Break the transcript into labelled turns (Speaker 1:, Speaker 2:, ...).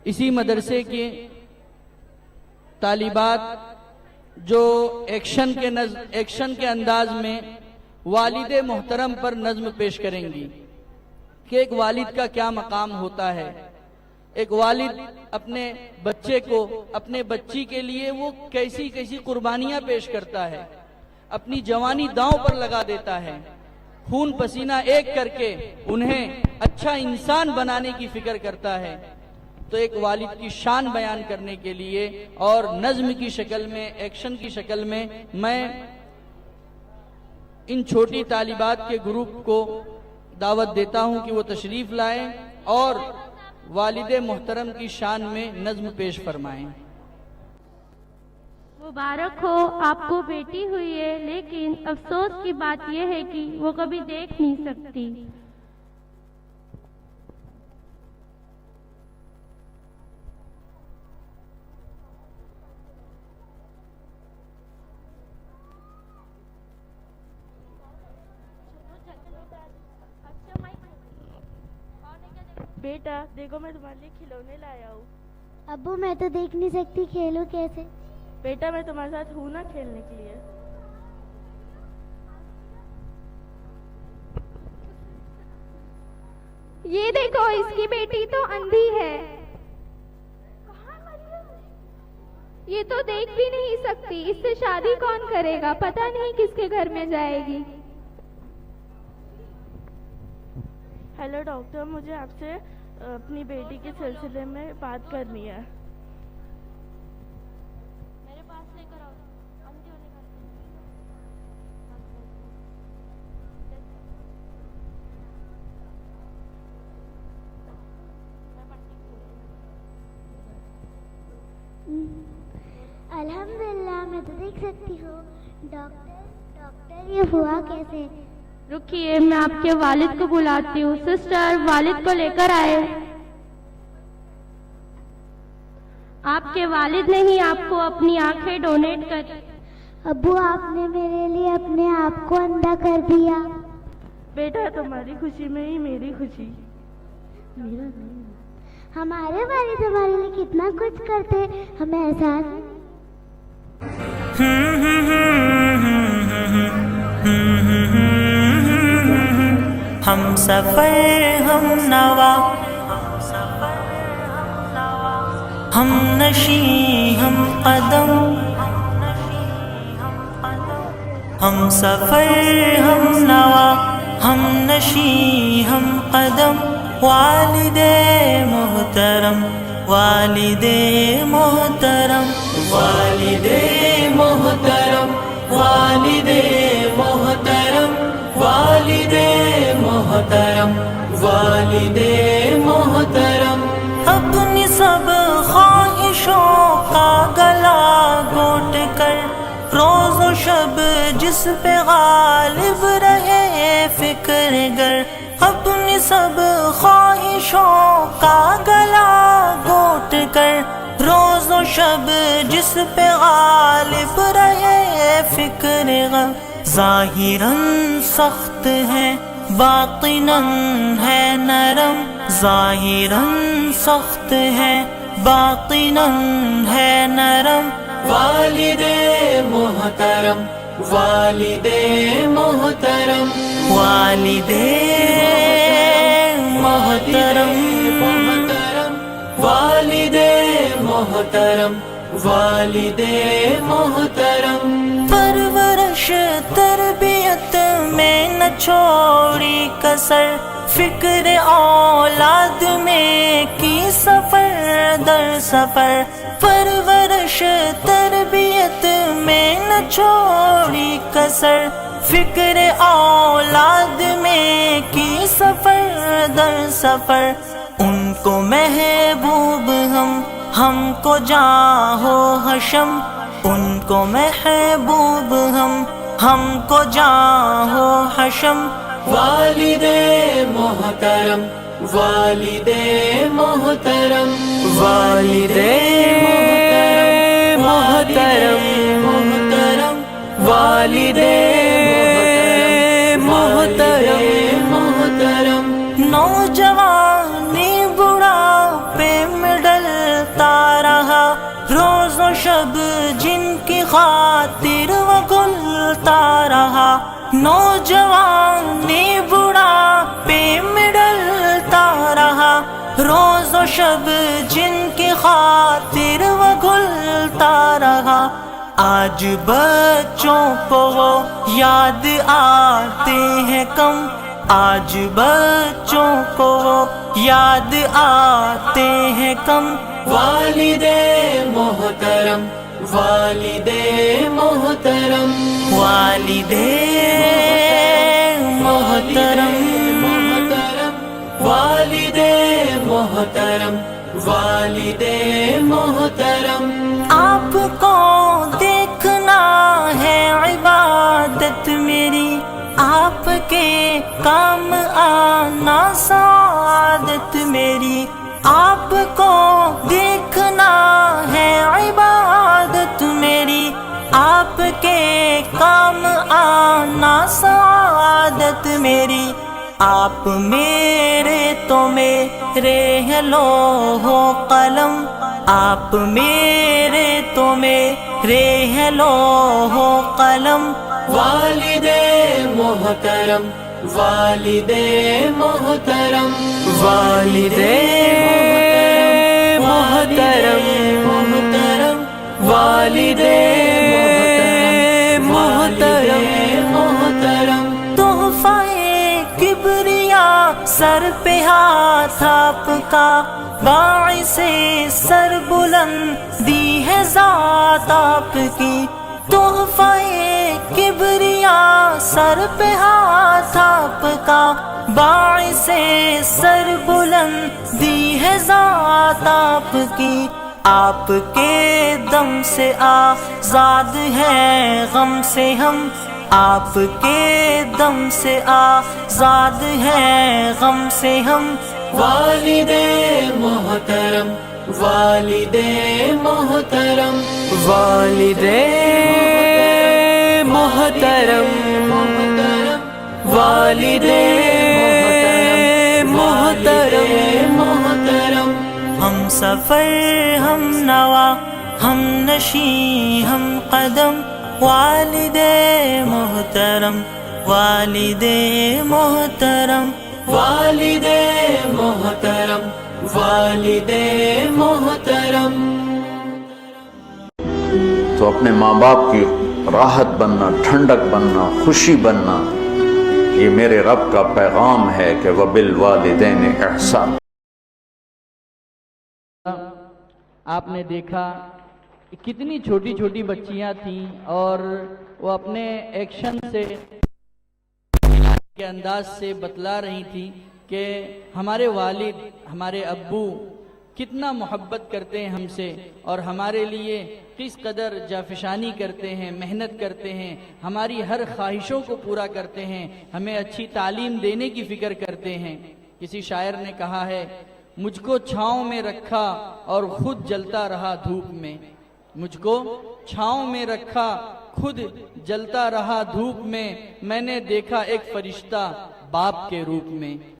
Speaker 1: اسی مدرسے کی طالبات جو ایکشن کے انداز میں والد محترم پر نظم پیش کریں گی کہ ایک والد کا کیا مقام ہوتا ہے. ایک والد اپنے بچے کو، اپنے بچی کے لیے وہ کیسی کیسی قربانیاں پیش کرتا ہے، اپنی جوانی داؤں پر لگا دیتا ہے، خون پسینہ ایک کر کے انہیں اچھا انسان بنانے کی فکر کرتا ہے. تو ایک والد کی شان بیان کرنے کے لیے اور نظم کی شکل میں، ایکشن کی شکل میں ان چھوٹی طالبات کے گروپ کو دعوت دیتا ہوں کہ وہ تشریف لائیں اور والد محترم کی شان میں نظم پیش فرمائیں.
Speaker 2: مبارک ہو آپ کو بیٹی ہوئی ہے، لیکن افسوس کی بات یہ ہے کہ وہ کبھی دیکھ نہیں سکتی.
Speaker 3: بیٹا دیکھو میں تمہارے لیے کھلونے لایا ہوں.
Speaker 4: ابو میں تو دیکھ نہیں سکتی، کھیلوں کیسے؟
Speaker 3: بیٹا میں تمہارے ساتھ ہوں نا کھیلنے کے لیے.
Speaker 2: یہ دیکھو اس کی بیٹی تو اندھی ہے، یہ تو دیکھ بھی نہیں سکتی، اس سے شادی کون کرے گا؟ پتہ نہیں کس کے گھر میں جائے گی.
Speaker 3: ہیلو ڈاکٹر، مجھے آپ سے اپنی بیٹی کے سلسلے میں بات کرنی ہے. میرے پاس لے کر آؤ.
Speaker 4: الحمدللہ میں تو دیکھ سکتی ہوں. ڈاکٹر یہ ہوا کیسے؟
Speaker 2: رکیے میں آپ کے والد کو بلاتی ہوں. سسٹر والد کو لے کر آئے. آپ کے والد نے ہی آپ کو اپنی آنکھیں ڈونیٹ کر.
Speaker 4: ابو آپ نے میرے لیے اپنے آپ کو اندھا کر دیا.
Speaker 3: بیٹا تمہاری خوشی میں ہی میری خوشی. میرا نہیں.
Speaker 4: ہمارے والد ہمارے لیے کتنا کچھ کرتے، ہمیں احساس نہیں.
Speaker 5: ہم سفر ہم نوا، ہم نشیں ہم قدم، ہم سفر ہم نوا، ہم نشیں ہم قدم. والد محترم، والد محترم، والد محترم، والد محترم، والد محترم، والد محترم. اپنی سب خواہشوں کا گلا گھونٹ کر روز و شب جس پہ غالب رہے فکر گر. اپنی سب خواہشوں کا گلا گھونٹ کر روز و شب جس پہ غالب رہے فکر غم. ظاہراً سخت ہے باطناً ہے نرم، ظاہراً سخت ہے باطناً ہے نرم. والد محترم، والد محترم، والد محترم، والد محترم، والد محترم. پرورش تربیت میں نہ چھوڑی کسر، فکر اولاد میں کی سفر در سفر. پرورش تربیت میں نہ چھوڑی کسر، فکر اولاد میں کی سفر در سفر. ان کو محبوب ہم کو جاں ہو حشم، ان کو محبوب ہم کو جاں ہو حشم. والد محترم، والد محترم، والد محترم، محترم، والد محترم، محترم. نوجوانی بڑھاپے میں ڈل خاطر وہ گلتا رہا، نوجوان بڑھاپے میں ڈلتا رہا، روز و شب جن کی خاطر وہ گلتا رہا، آج بچوں کو وہ یاد آتے ہیں کم، آج بچوں کو وہ یاد آتے ہیں کم۔ والد محترم، والد محترم، والد محترم، والد محترم، والد محترم، آپ کو دیکھنا ہے عبادت میری، آپ کے کام آنا سعادت میری، آپ کو دیکھنا ہے عبادت میری، آپ کے کام آنا سعادت میری، آپ میرے تو میرے ہیں لوح و قلم، آپ میرے تو میرے ہیں لوح و قلم۔ والد محترم، والد محترم، والد محترم، محترم، والد محترم، محترم، تحفہ کبریا سر پہ ہاتھ آپ کا، باعث سر بلندی ہے ذات آپ کی، تحفہ کبریا سر پہ ہاتھ آپ کا، باعث سر بلندی ہے ذات آپ کی، آپ کے دم سے آزاد ہے غم سے ہم، آپ کے دم سے آزاد ہے غم سے ہم۔ والد محترم، والد محترم، والد محترم، والد محترم، محترم، ہم سفر، ہم نوا، ہم نشیں، ہم قدم، والد محترم، والد محترم، والد محترم، والد محترم۔
Speaker 6: تو اپنے ماں باپ کی راحت بننا، ٹھنڈک بننا، خوشی بننا، یہ میرے رب کا پیغام ہے کہ وَبِالْوَالِدَيْنِ احسان۔
Speaker 1: آپ نے دیکھا کہ کتنی چھوٹی چھوٹی بچیاں تھیں اور وہ اپنے ایکشن سے، کے انداز سے بتلا رہی تھی کہ ہمارے والد، ہمارے ابو کتنا محبت کرتے ہیں ہم سے، اور ہمارے لیے کس قدر جافشانی کرتے ہیں، محنت کرتے ہیں، ہماری ہر خواہشوں کو پورا کرتے ہیں، ہمیں اچھی تعلیم دینے کی فکر کرتے ہیں۔ کسی شاعر نے کہا ہے، مجھ کو چھاؤں میں رکھا اور خود جلتا رہا دھوپ میں، مجھ کو چھاؤں میں رکھا خود جلتا رہا دھوپ میں نے دیکھا ایک فرشتہ باپ کے روپ میں۔